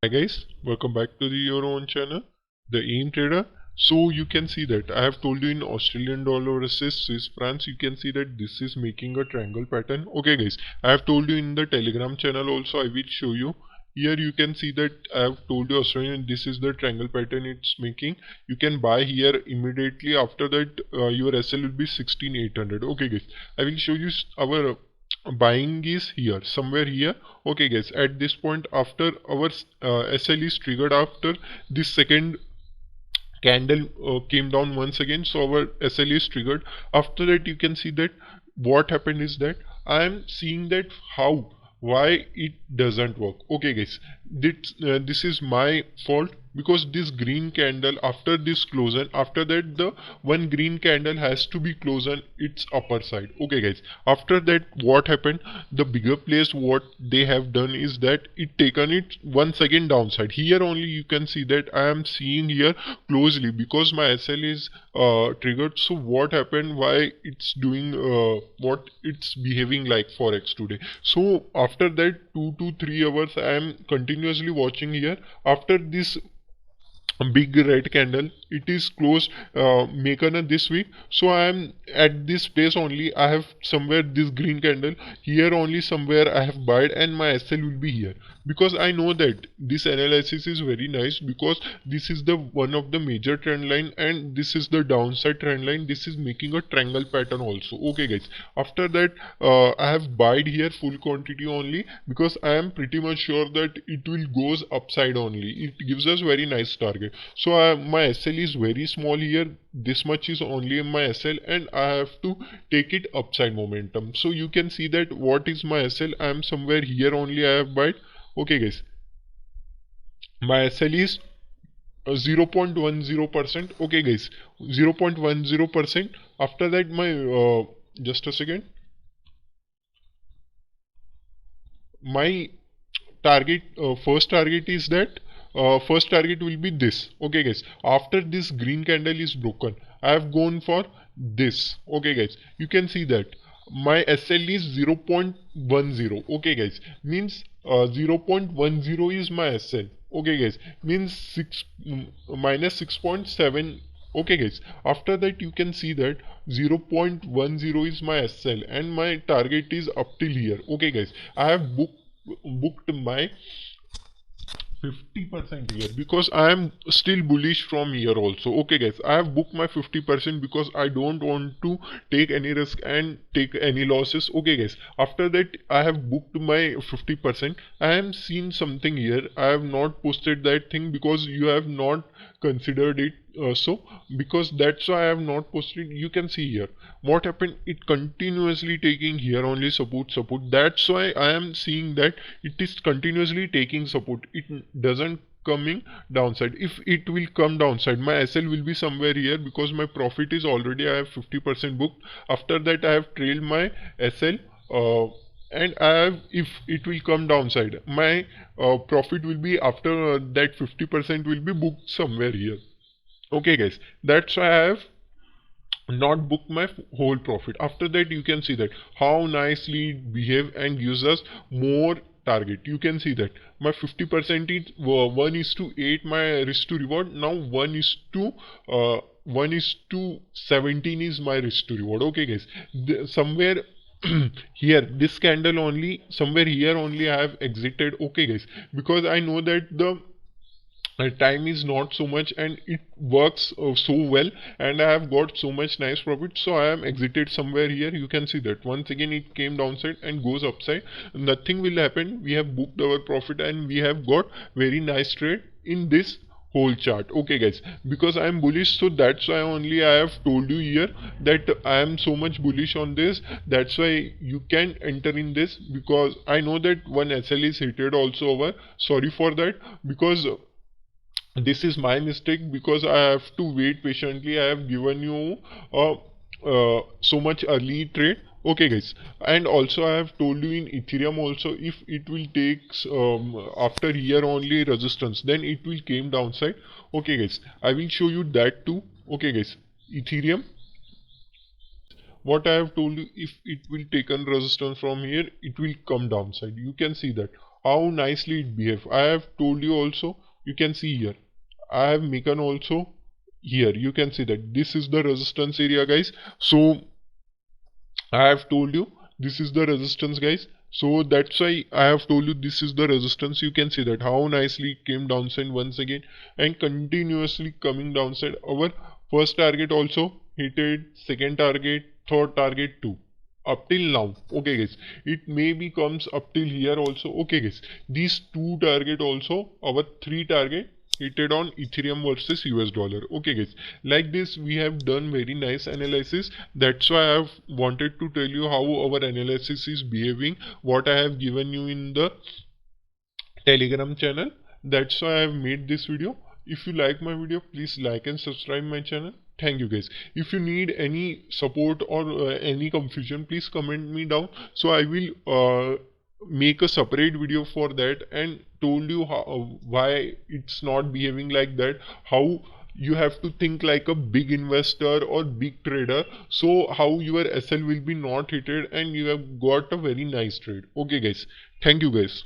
Hi guys, welcome back to your own channel, the AIM Trader. So you can see that I have told you in Australian dollar versus Swiss francs, you can see that this is making a triangle pattern. Okay guys, I have told you in the Telegram channel also, I will show you. Here you can see that I have told you Australian, this is the triangle pattern it's making. You can buy here immediately. After that your SL will be 16,800. Okay guys, I will show you our buying is here, somewhere here. Okay guys, at this point after our SL is triggered, after this second candle came down once again, so our SL is triggered. After that you can see that what happened is that I am seeing that why it doesn't work. Okay guys, this is my fault, because this green candle after this closure, after that the one green candle has to be closed on its upper side. Okay guys, after that what happened, the bigger players what they have done is that it taken it once again downside. Here only you can see that I am seeing here closely because my SL is triggered. So what happened, why it's doing what it's behaving like Forex today. So after that 2 to 3 hours I am continuously watching here. After this big red candle, it is closed Mekana this week, so I am at this place only. I have somewhere this green candle here only, somewhere I have bought, and my SL will be here, because I know that this analysis is very nice, because this is the one of the major trend line and this is the downside trend line. This is making a triangle pattern also. Okay guys, after that I have bought here full quantity only, because I am pretty much sure that it will goes upside only. It gives us very nice target. So my SL is very small here. This much is only in my SL, and I have to take it upside momentum. So you can see that what is my SL. I am somewhere here only. I have bought. Okay guys, my SL is 0.10%. Okay guys, 0.10%. After that my just a second, my target, first target is that first target will be this. Okay guys, after this green candle is broken, I have gone for this. Okay guys, you can see that my SL is 0.10. Okay guys, means 0.10 is my SL. Okay guys, means 6 minus 6.7. Okay guys, after that you can see that 0.10 is my SL and my target is up till here. Okay guys, I have booked my 50% here, because I am still bullish from here also. Okay guys, I have booked my 50% because I don't want to take any risk and take any losses. Okay guys, after that I have booked my 50%. I am seeing something here. I have not posted that thing because you have not considered it, so because that's why I have not posted. You can see here what happened. It continuously taking here only support. That's why I am seeing that it is continuously taking support. It doesn't coming downside. If it will come downside, my SL will be somewhere here, because my profit is already, I have 50% booked. After that I have trailed my SL, and I have, if it will come downside, my profit will be after that 50% will be booked somewhere here. Okay guys, that's why I have not book my whole profit. After that you can see that how nicely it behave and gives us more target. You can see that my 50% is 1 is to 8 my risk to reward. Now 1 is to 1 is to 17 is my risk to reward. Okay guys, somewhere here this candle only, somewhere here only I have exited. Okay guys, because I know that the time is not so much and it works so well, and I have got so much nice profit, so I am exited somewhere here. You can see that once again it came downside and goes upside, nothing will happen. We have booked our profit and we have got very nice trade in this whole chart. Okay guys, because I am bullish, so that's why only I have told you here that I am so much bullish on this. That's why you can enter in this, because I know that one SL is heated also over. Sorry for that, because this is my mistake, because I have to wait patiently. I have given you so much early trade. Okay guys, and also I have told you in Ethereum also, if it will take after here only resistance, then it will came downside. Okay guys, I will show you that too. Okay guys, Ethereum, what I have told you, if it will take on resistance from here, it will come downside. You can see that how nicely it behave. I have told you also, you can see here, I have making also here, you can see that this is the resistance area, guys. So I have told you this is the resistance, guys. So that's why I have told you this is the resistance. You can see that how nicely it came downside once again and continuously coming downside. Our first target also hit it, second target, third target too. Up till now, okay guys, it maybe comes up till here also, okay guys. These two target also, our three target hit it on Ethereum versus US dollar, okay guys. Like this we have done very nice analysis. That's why I have wanted to tell you how our analysis is behaving, what I have given you in the Telegram channel. That's why I have made this video. If you like my video, please like and subscribe my channel. Thank you guys. If you need any support or any confusion, please comment me down, so I will make a separate video for that and told you how, why it's not behaving like that, how you have to think like a big investor or big trader, so how your SL will be not hit and you have got a very nice trade. Okay guys, thank you guys.